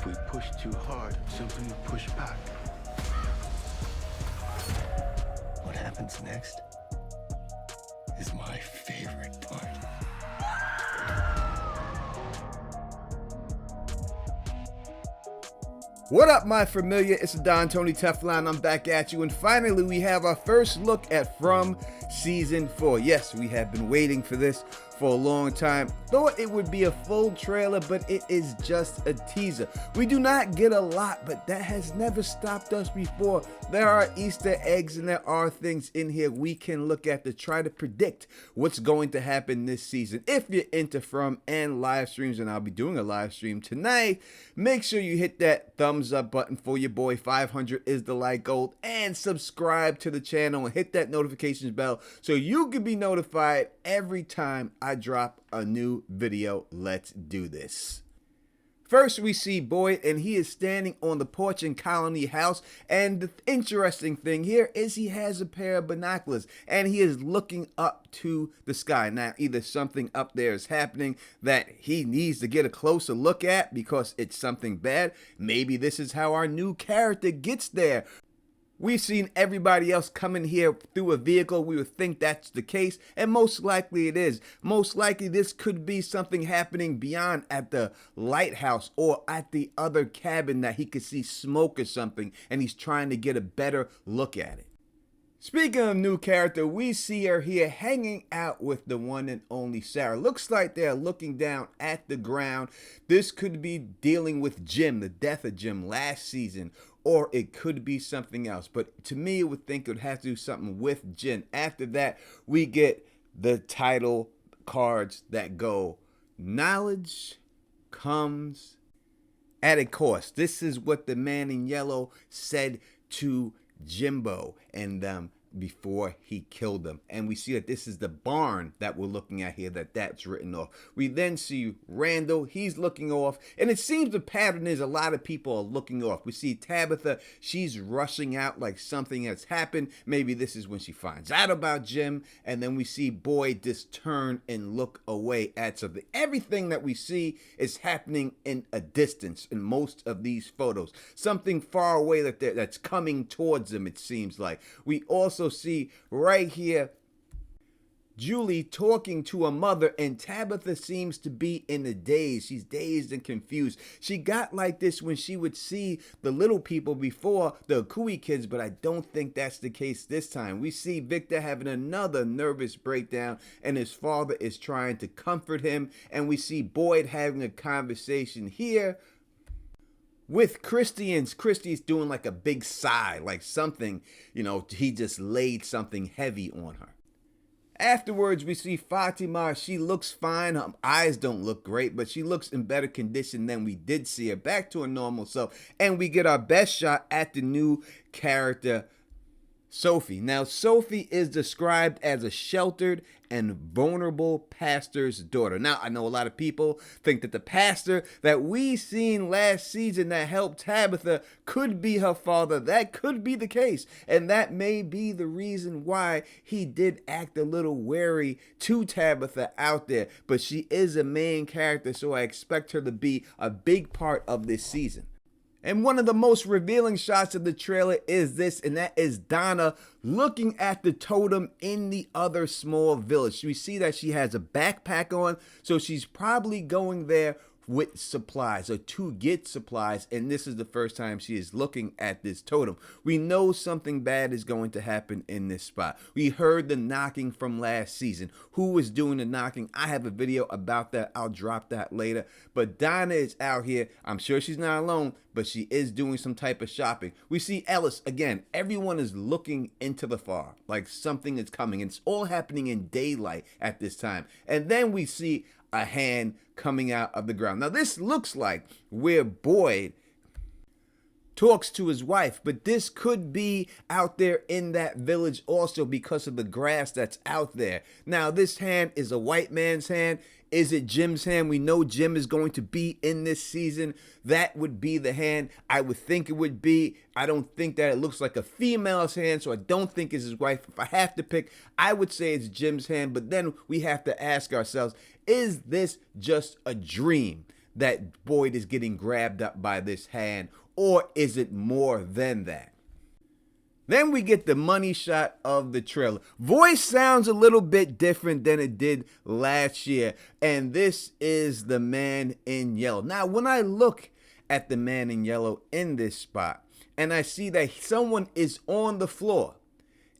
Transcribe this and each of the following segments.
If we push too hard, something will push back. What happens next is my favorite part. What up, my familiar? It's Don Tony Teflon. I'm back at you, and finally we have our first look at From Season 4. Yes, we have been waiting for this for a long time. Thought it would be a full trailer, but it is just a teaser. We do not get a lot, but that has never stopped us before. There are Easter eggs and there are things in here we can look at to try to predict what's going to happen this season. If you're into From and live streams, and I'll be doing a live stream tonight, make sure you hit that thumbs up button for your boy. 500 is the like gold, and subscribe to the channel and hit that notifications bell so you can be notified every time I drop a new video. Let's do this. First, we see Boyd, and he is standing on the porch in Colony House, and the interesting thing here is he has a pair of binoculars, and he is looking up to the sky. Now, either something up there is happening that he needs to get a closer look at because it's something bad. Maybe this is how our new character gets there. We've seen everybody else come in here through a vehicle. We would think that's the case, and most likely it is. Most likely this could be something happening beyond at the lighthouse or at the other cabin that he could see smoke or something, and he's trying to get a better look at it. Speaking of new character, we see her here hanging out with the one and only Sarah. Looks like they're looking down at the ground. This could be dealing with Jim, the death of Jim last season, or it could be something else. But to me, I would think it would have to do something with Jim. After that, we get the title cards that go, "Knowledge comes at a cost." This is what the man in yellow said to Jimbo and before he killed them. And we see that this is the barn that we're looking at here, that's written off. We then see Randall, he's looking off, and it seems the pattern is a lot of people are looking off. We see Tabitha, she's rushing out like something has happened. Maybe this is when she finds out about Jim. And then we see Boyd just turn and look away at something. Everything that we see is happening in a distance in most of these photos. Something far away that's coming towards them, it seems like. We also see right here Julie talking to her mother, and Tabitha seems to be in a daze. She's dazed and confused. She got like this when she would see the little people before, the Cooey kids, but I don't think that's the case this time. We see Victor having another nervous breakdown, and his father is trying to comfort him, and we see Boyd having a conversation here with Christy, and Christy's doing like a big sigh, like something, he just laid something heavy on her. Afterwards, we see Fatima. She looks fine. Her eyes don't look great, but she looks in better condition than we did see her. Back to her normal self, and we get our best shot at the new character, Sophie. Now, Sophie is described as a sheltered and vulnerable pastor's daughter. Now, I know a lot of people think that the pastor that we seen last season that helped Tabitha could be her father. That could be the case, and that may be the reason why he did act a little wary to Tabitha out there. But she is a main character, so I expect her to be a big part of this season. And one of the most revealing shots of the trailer is this, and that is Donna looking at the totem in the other small village. We see that she has a backpack on, so she's probably going there with supplies or to get supplies, and this is the first time she is looking at this totem. We know something bad is going to happen in this spot. We heard the knocking from last season. Who was doing the knocking? I have a video about that. I'll drop that later. But Donna is out here. I'm sure she's not alone, but she is doing some type of shopping. We see Ellis again. Everyone is looking into the far, like something is coming. It's all happening in daylight at this time. And then we see a hand coming out of the ground. Now, this looks like where Boyd talks to his wife, but this could be out there in that village also because of the grass that's out there. Now, this hand is a white man's hand. Is it Jim's hand? We know Jim is going to be in this season. That would be the hand I would think it would be. I don't think that it looks like a female's hand, so I don't think it's his wife. If I have to pick, I would say it's Jim's hand, but then we have to ask ourselves, is this just a dream that Boyd is getting grabbed up by this hand, or is it more than that? Then we get the money shot of the trailer. Voice sounds a little bit different than it did last year, and this is the man in yellow. Now, when I look at the man in yellow in this spot, and I see that someone is on the floor,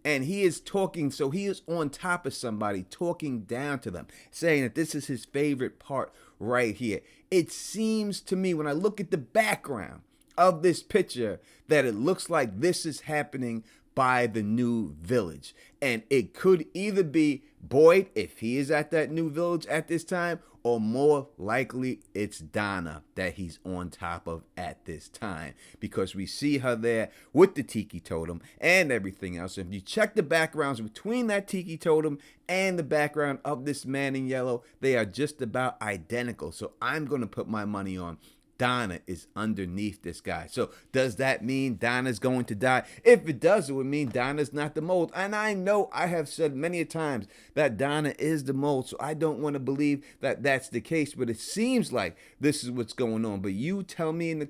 and he is talking, so he is on top of somebody, talking down to them, saying that this is his favorite part right here. It seems to me, when I look at the background of this picture, that it looks like this is happening by the new village. And it could either be Boyd, if he is at that new village at this time, or more likely it's Donna that he's on top of at this time, because we see her there with the tiki totem and everything else. If you check the backgrounds between that tiki totem and the background of this man in yellow, they are just about identical. So I'm going to put my money on Donna is underneath this guy. So does that mean Donna's going to die? If it does, it would mean Donna's not the mold. And I know I have said many a times that Donna is the mold, so I don't want to believe that that's the case, but it seems like this is what's going on. But you tell me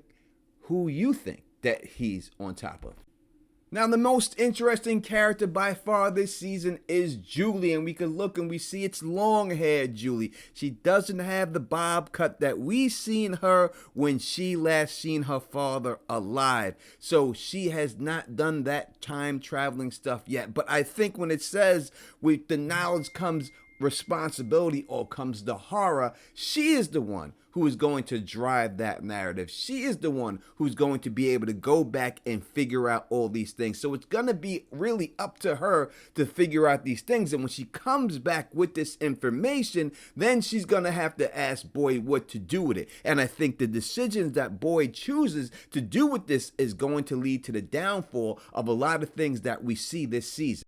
who you think that he's on top of. Now, the most interesting character by far this season is Julie, and we can look and we see it's long-haired Julie. She doesn't have the bob cut that we seen her when she last seen her father alive. So she has not done that time traveling stuff yet. But I think when it says with the knowledge comes responsibility or comes the horror, she is the one who is going to drive that narrative. She is the one who's going to be able to go back and figure out all these things. So it's going to be really up to her to figure out these things. And when she comes back with this information, then she's going to have to ask Boyd what to do with it. And I think the decisions that Boyd chooses to do with this is going to lead to the downfall of a lot of things that we see this season.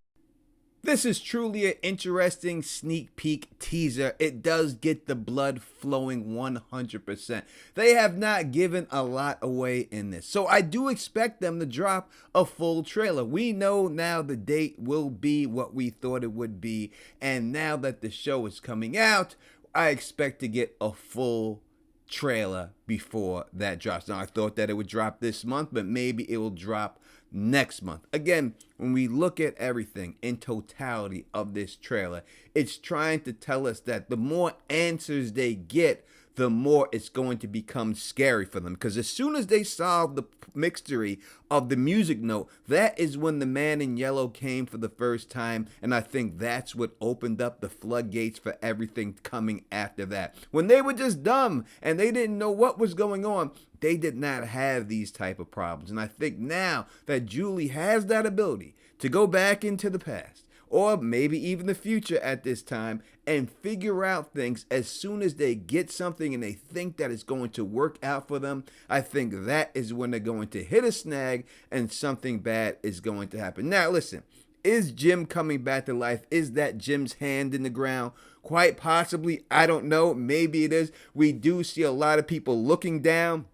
This is truly an interesting sneak peek teaser. It does get the blood flowing 100%. They have not given a lot away in this. So I do expect them to drop a full trailer. We know now the date will be what we thought it would be. And now that the show is coming out, I expect to get a full trailer before that drops. Now, I thought that it would drop this month, but maybe it will drop next month. Again, when we look at everything in totality of this trailer, it's trying to tell us that the more answers they get, the more it's going to become scary for them. Because as soon as they solve the mystery of the music note, that is when the man in yellow came for the first time. And I think that's what opened up the floodgates for everything coming after that. When they were just dumb and they didn't know what was going on, they did not have these type of problems. And I think now that Julie has that ability to go back into the past, or maybe even the future at this time, and figure out things as soon as they get something and they think that it's going to work out for them, I think that is when they're going to hit a snag and something bad is going to happen. Now, listen, is Jim coming back to life? Is that Jim's hand in the ground? Quite possibly. I don't know. Maybe it is. We do see a lot of people looking down.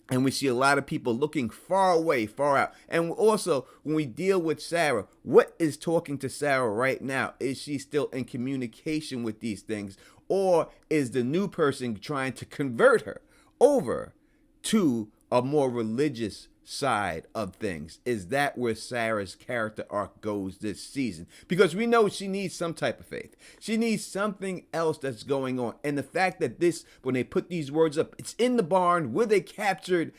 And we see a lot of people looking far away, far out. And also, when we deal with Sarah, what is talking to Sarah right now? Is she still in communication with these things? Or is the new person trying to convert her over to a more religious side of things? Is that where Sarah's character arc goes this season? Because we know she needs some type of faith. She needs something else that's going on. And the fact that this, when they put these words up, it's in the barn where they captured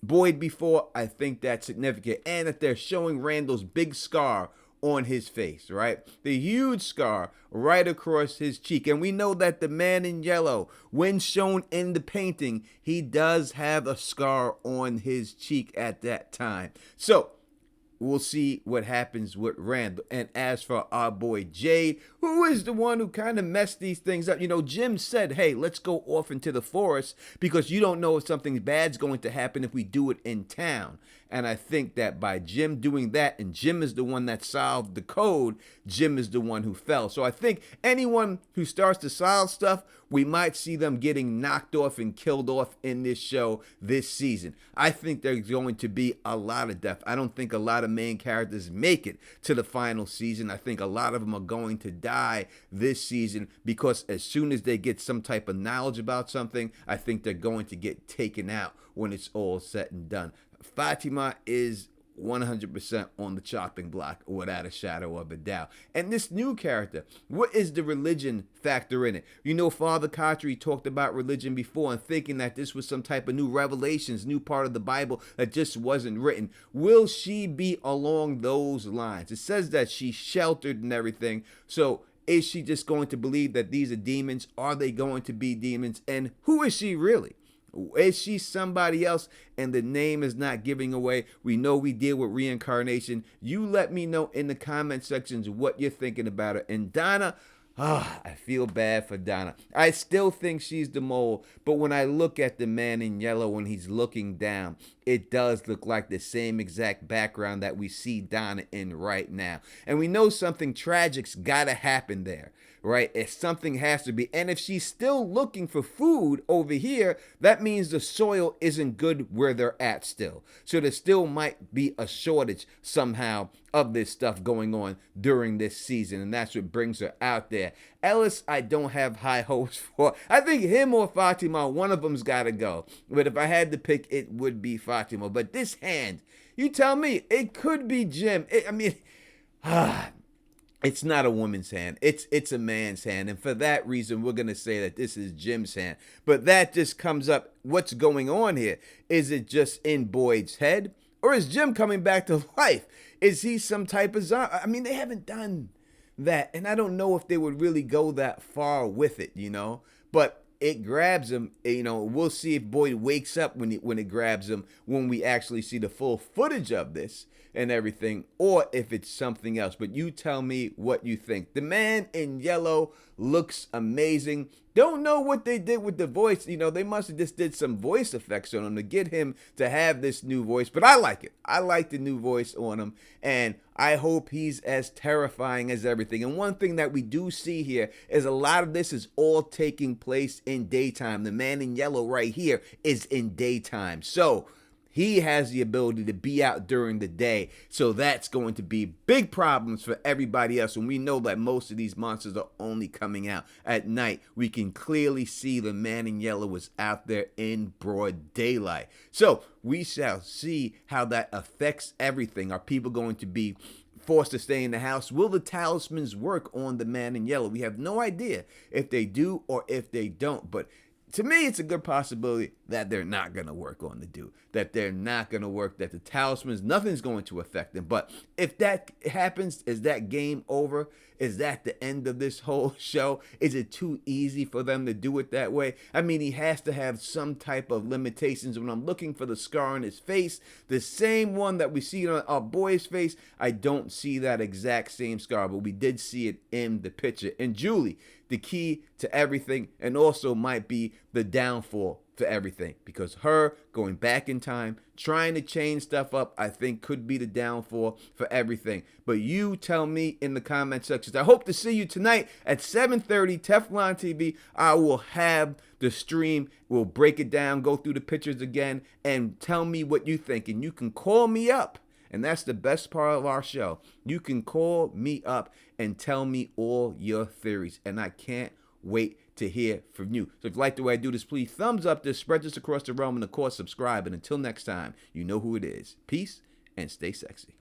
Boyd before, I think that's significant. And that they're showing Randall's big scar on his face, right? The huge scar right across his cheek. And we know that the man in yellow, when shown in the painting, he does have a scar on his cheek at that time. So we'll see what happens with Randall. And as for our boy Jade, who is the one who kind of messed these things up. You know, Jim said, hey, let's go off into the forest because you don't know if something bad's going to happen if we do it in town. And I think that by Jim doing that, and Jim is the one that solved the code, Jim is the one who fell. So I think anyone who starts to solve stuff, we might see them getting knocked off and killed off in this show this season. I think there's going to be a lot of death. I don't think a lot of main characters make it to the final season. I think a lot of them are going to die this season because as soon as they get some type of knowledge about something, I think they're going to get taken out when it's all said and done. Fatima is 100% on the chopping block without a shadow of a doubt. And this new character, what is the religion factor in it? You know, Father Khatri talked about religion before and thinking that this was some type of new revelations, new part of the Bible that just wasn't written. Will she be along those lines? It says that she's sheltered and everything. So is she just going to believe that these are demons? Are they going to be demons? And who is she really? Is she somebody else and the name is not giving away? We know we deal with reincarnation. You let me know in the comment sections what you're thinking about it. And Donna, I feel bad for Donna. I still think she's the mole, but when I look at the man in yellow when he's looking down, it does look like the same exact background that we see Donna in right now. And we know something tragic's gotta happen there, right? If something has to be. And if she's still looking for food over here, that means the soil isn't good where they're at still. So there still might be a shortage somehow of this stuff going on during this season. And that's what brings her out there. Ellis, I don't have high hopes for. I think him or Fatima, one of them's got to go. But if I had to pick, it would be Fatima. But this hand, you tell me, it could be Jim. It's not a woman's hand. It's a man's hand. And for that reason, we're going to say that this is Jim's hand. But that just comes up. What's going on here? Is it just in Boyd's head? Or is Jim coming back to life? Is he some type of zombie? I mean, they haven't done that. And I don't know if they would really go that far with it, you know. But it grabs him. You know, we'll see if Boyd wakes up when it grabs him when we actually see the full footage of this and everything, or if it's something else. But you tell me what you think. The man in yellow looks amazing. Don't know what they did with the voice. You know, they must have just did some voice effects on him to get him to have this new voice. But I like it. I like the new voice on him. And I hope he's as terrifying as everything. And one thing that we do see here is a lot of this is all taking place in daytime. The man in yellow right here is in daytime. So he has the ability to be out during the day. So that's going to be big problems for everybody else. And we know that most of these monsters are only coming out at night. We can clearly see the man in yellow was out there in broad daylight. So we shall see how that affects everything. Are people going to be forced to stay in the house? Will the talismans work on the man in yellow? We have no idea if they do or if they don't. But to me, it's a good possibility that they're not going to work on the dude, that they're not going to work, that the talismans, nothing's going to affect them. But if that happens, is that game over? Is that the end of this whole show? Is it too easy for them to do it that way? I mean, he has to have some type of limitations. When I'm looking for the scar on his face, the same one that we see on our boy's face, I don't see that exact same scar, but we did see it in the picture. And Julie, the key to everything, and also might be the downfall for everything, because her going back in time, trying to change stuff up, I think could be the downfall for everything. But you tell me in the comment sections. I hope to see you tonight at 7:30 Teflon TV. I will have the stream. We'll break it down, go through the pictures again, and tell me what you think. And you can call me up. And that's the best part of our show. You can call me up and tell me all your theories. And I can't wait to hear from you. So if you like the way I do this, please thumbs up this, spread this across the realm, and of course subscribe. And until next time, you know who it is. Peace and stay sexy.